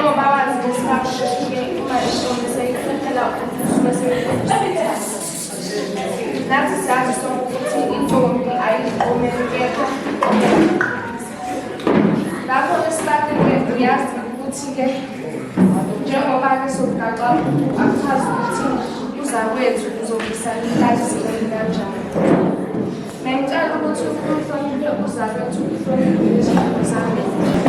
njengoba wazi besikake uma ishongo seyikhokhela ukusuke seyikhokhela nathi siyazi sonke ukuthi intombi ayigqumeli kepha lapho esibakele uyazi ukuthi-ke njengoba-ke sobhugaxa akuchazi ukuthi uzakwethu uzobisanilalisile kanjani. Bengicela ukuthi uhloniphe uzakwethu uhloniphe izingane zami.